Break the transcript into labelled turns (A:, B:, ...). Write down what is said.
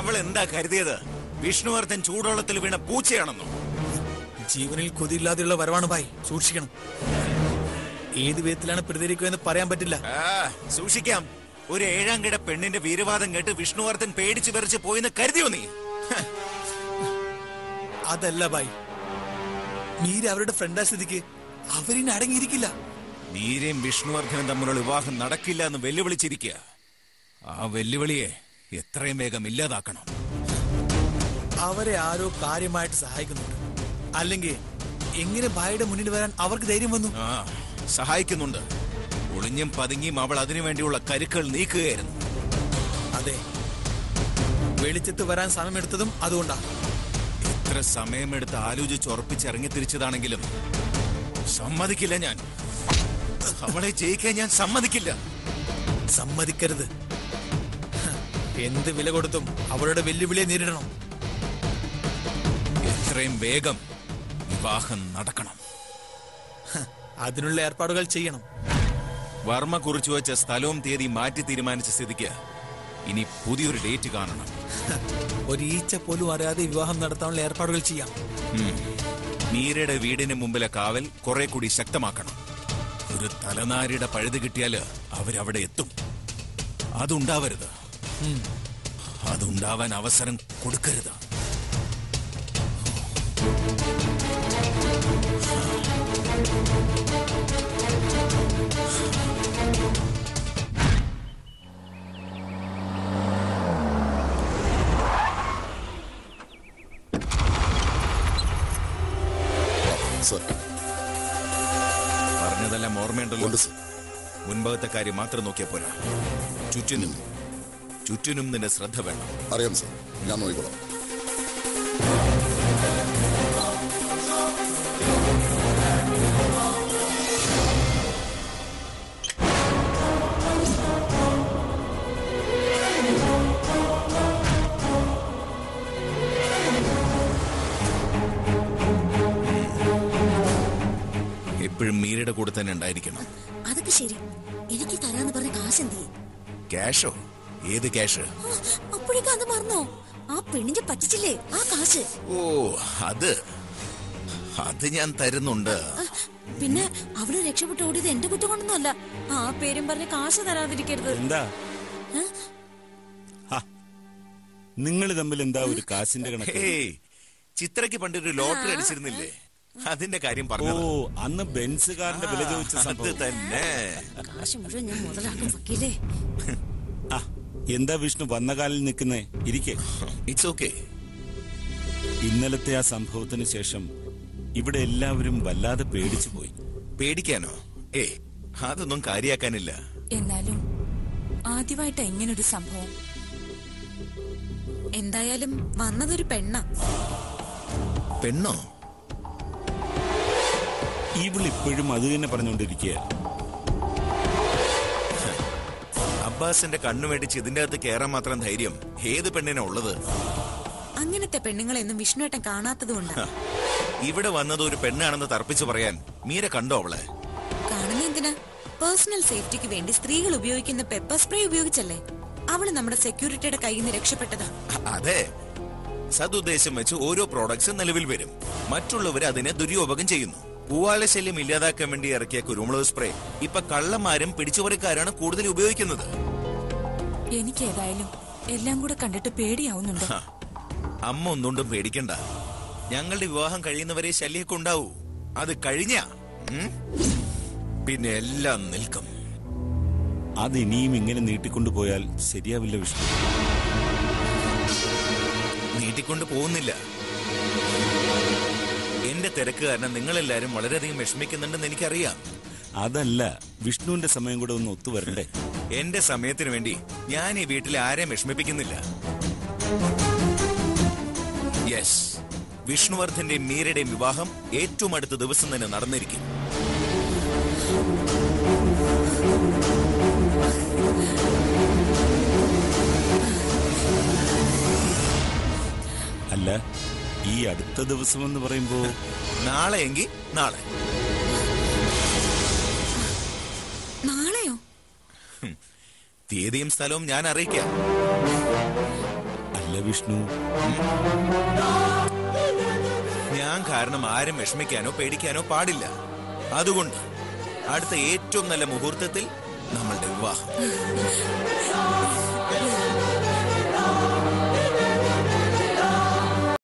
A: അവൾ എന്താ കരുതിയത്? വിഷ്ണുവർദ്ധൻ ചൂടുവെള്ളത്തിൽ വീണ പൂച്ചയാണെന്നോ?
B: ജീവനിൽ കൊതിയില്ലാതെയുള്ള വരവാണ് ഭായ്, സൂക്ഷിക്കണം. ഏത് വിധത്തിലാണ് പ്രതികരിക്കുക എന്ന് പറയാൻ പറ്റില്ല.
A: സൂക്ഷിക്കാം. ഒരു 7ാം കിട പെണ്ണിന്റെ വീരവാദം കേട്ട് വിഷ്ണുവർദ്ധൻ പേടിച്ചു വിറച്ച് പോയെന്ന് കരുതിയോ നീ?
B: അതല്ല ഭായ്, മീര അവരുടെ ഫ്രണ്ടാ സ്ഥിതിക്ക് അവരിന് അടങ്ങിയിരിക്കില്ല.
A: മീരയും വിഷ്ണുവർദ്ധനും തമ്മിലുള്ള വിവാഹം നടക്കില്ല എന്ന് വെല്ലുവിളിച്ചിരിക്കുക. ആ വെല്ലുവിളിയെ എത്രയും വേഗം ഇല്ലാതാക്കണം.
B: അവരെ ആരോ കാര്യമായിട്ട് സഹായിക്കുന്നുണ്ട്. അല്ലെങ്കിൽ എങ്ങനെ ഭായിയുടെ മുന്നിൽ വരാൻ അവർക്ക് ധൈര്യം വന്നു?
A: സഹായിക്കുന്നുണ്ട്. ഒളിഞ്ഞും പതുങ്ങിയും അവൾ അതിനുവേണ്ടിയുള്ള കരുക്കൾ നീക്കുകയായിരുന്നു.
B: അതെ, വെളിച്ചത്ത് വരാൻ സമയമെടുത്തതും അതുകൊണ്ടാ.
A: എത്ര സമയമെടുത്ത് ആലോചിച്ച് ഉറപ്പിച്ചിറങ്ങി തിരിച്ചതാണെങ്കിലും സമ്മതിക്കില്ല ഞാൻ. അവളെ ജയിക്കാൻ ഞാൻ സമ്മതിക്കില്ല.
B: സമ്മതിക്കരുത്. എന്ത് വില കൊടുത്തും അവളുടെ വെല്ലുവിളിയെ നേരിടണം.
A: എത്രയും വേഗം വിവാഹം നടക്കണം.
B: അതിനുള്ള ഏർപ്പാടുകൾ ചെയ്യണം.
A: വർമ്മ കുറിച്ചു വെച്ച സ്ഥലവും തീയതി മാറ്റി തീരുമാനിച്ച സ്ഥിതിക്ക് ഇനി പുതിയൊരു ഡേറ്റ് കാണണം.
B: ഒരു ഈച്ച പോലും അറിയാതെ വിവാഹം നടത്താനുള്ള ഏർപ്പാടുകൾ ചെയ്യാം.
A: മീരയുടെ വീടിന് മുമ്പിലെ കാവൽ കുറെ കൂടി ശക്തമാക്കണം. ഒരു തലനാരിയുടെ പഴുത് കിട്ടിയാല് അവരവിടെ എത്തും. അതുണ്ടാവരുത്. അതുണ്ടാവാൻ അവസരം കൊടുക്കരുത്. പറഞ്ഞതെല്ലാം ഓർമ്മയുണ്ടല്ലോ? മുൻപത്തെ കാര്യം മാത്രം നോക്കിയാ പോരാ. ചുറ്റിനും നിന്റെ ശ്രദ്ധ വേണം.
C: അറിയാം സർ, ഞാൻ നോക്കിക്കോളാം.
A: എപ്പോഴും മീരയുടെ കൂടെ തന്നെ ഉണ്ടായിരിക്കണം.
D: അതൊക്കെ ശരി. എനിക്ക് തരാന്ന് പറഞ്ഞ കാശ് എന്ത്?
A: ക്യാഷോ? ഏത് ക്യാഷ്?
D: അപ്പോഴേക്കും അത് മറന്നോ? ആ പെണ്ണിന്റെ പറ്റിച്ചില്ലേ ആ കാശ്?
A: ഓ, അത് ഞാൻ തരുന്നുണ്ട്.
D: പിന്നെ അവള് രക്ഷപ്പെട്ട് ഓടിയത് എന്റെ കുറ്റം കൊണ്ടൊന്നുമല്ല. ആ പേരും പറഞ്ഞ് കാശ് തരാതിരിക്കരുത്.
E: എന്താ നിങ്ങൾ തമ്മിൽ എന്താ ഒരു കാശിന്റെ കണക്ക്?
A: ചിത്രയ്ക്ക് പണ്ടൊരു ലോട്ടറി അടിച്ചിരുന്നില്ലേ? അതിന്റെ കാര്യം പറഞ്ഞു.
E: ഓ, അന്ന് ബെൻസ് കാറിന്റെ വില ചോദിച്ച സംഭവം
A: തന്നെ.
D: കാശ് മുഴുവൻ ഞാൻ മുതലാക്കും വക്കീലേ.
E: എന്താ വിഷ്ണു വന്ന കാലിൽ നിൽക്കുന്നേ? ഇരിക്കേ.
A: It's okay.
E: ഇന്നലത്തെ ആ സംഭവത്തിന് ശേഷം ഇവിടെ എല്ലാവരും വല്ലാതെ പേടിച്ചു പോയി.
A: പേടിക്കാനോ? അതൊന്നും കാര്യാക്കാനില്ല.
F: എന്നാലും ആദ്യമായിട്ടാ ഇങ്ങനൊരു സംഭവം. എന്തായാലും വന്നതൊരു പെണ്ണ.
A: പെണ്ണോ?
E: ഇവളിപ്പോഴും അത് തന്നെ പറഞ്ഞുകൊണ്ടിരിക്കുക.
A: അബ്ബാസിന്റെ കണ്ണു മേടിച്ച് ഇതിന്റെ അകത്ത് കയറാൻ മാത്രം ധൈര്യം ഏത് പെണ്ണിനാ ഉള്ളത്?
F: അങ്ങനത്തെ പെണ്ണുങ്ങളെയൊന്നും വിഷ്ണുവേട്ടൻ കാണാത്തതുകൊണ്ട്.
A: ഇവിടെ വന്നത് ഒരു പെണ്ണാണെന്ന് തർപ്പിച്ചു പറയാൻ മീര കണ്ടോ അവളെ?
F: കാണുന്ന എന്തിനാ? പേഴ്സണൽ സേഫ്റ്റിക്ക് വേണ്ടി സ്ത്രീകൾ ഉപയോഗിക്കുന്ന പെപ്പർ സ്പ്രേ ഉപയോഗിച്ചല്ലേ അവള് നമ്മുടെ സെക്യൂരിറ്റിയുടെ കയ്യിൽ നിന്ന് രക്ഷപ്പെട്ടതാ.
A: അതെ, സതുദ്ദേശം വെച്ച് ഓരോ പ്രോഡക്ട്സ് നിലവിൽ വരും. മറ്റുള്ളവർ അതിനെ ദുരുപയോഗം ചെയ്യുന്നു. പൂവാല ശല്യം ഇല്ലാതാക്കാൻ വേണ്ടി ഇറക്കിയ കുരുമുളക് സ്പ്രേ ഇപ്പൊ കള്ളന്മാരും പിടിച്ചുപറിക്കാരാണ് കൂടുതൽ ഉപയോഗിക്കുന്നത്.
F: എനിക്ക് ഏതായാലും എല്ലാം കൂടെ കണ്ടിട്ട് പേടിയാവുന്നുണ്ട്.
A: അമ്മ ഒന്നുകൊണ്ടും പേടിക്കണ്ട. ഞങ്ങളുടെ വിവാഹം കഴിയുന്നവരെ ശല്യമൊക്കെ ഉണ്ടാവൂ. അത് കഴിഞ്ഞ പിന്നെ എല്ലാം നിൽക്കും.
E: അത് ഇനിയും ഇങ്ങനെ നീട്ടിക്കൊണ്ടുപോയാൽ ശരിയാവില്ല വിഷ്ണു.
A: നീട്ടിക്കൊണ്ട് പോകുന്നില്ല. എന്റെ തിരക്ക് കാരണം നിങ്ങളെല്ലാരും വളരെയധികം വിഷമിക്കുന്നുണ്ടെന്ന് എനിക്കറിയാം.
E: അതല്ല, വിഷ്ണുവിന്റെ സമയം കൂടെ ഒന്ന് ഒത്തുവരണ്ടേ?
A: എന്റെ സമയത്തിന് വേണ്ടി ഞാൻ ഈ വീട്ടിൽ ആരെയും വിഷമിപ്പിക്കുന്നില്ല. യെസ്, വിഷ്ണുവർദ്ധന്റെയും മീരയുടെയും വിവാഹം ഏറ്റവും അടുത്ത ദിവസം തന്നെ നടന്നിരിക്കും.
E: അല്ല, ഈ അടുത്ത ദിവസം എന്ന് പറയുമ്പോ
A: നാളെ എങ്കിൽ നാളെ.
F: നാളെയോ?
A: തീയതിയും സ്ഥലവും ഞാൻ അറിയിക്കാം.
E: അല്ല, അല്ല വിഷ്ണു,
A: ഞാൻ കാരണം ആരും വിഷമിക്കാനോ പേടിക്കാനോ പാടില്ല. അതുകൊണ്ട് അടുത്ത ഏറ്റവും നല്ല മുഹൂർത്തത്തിൽ നമ്മളുടെ വിവാഹം.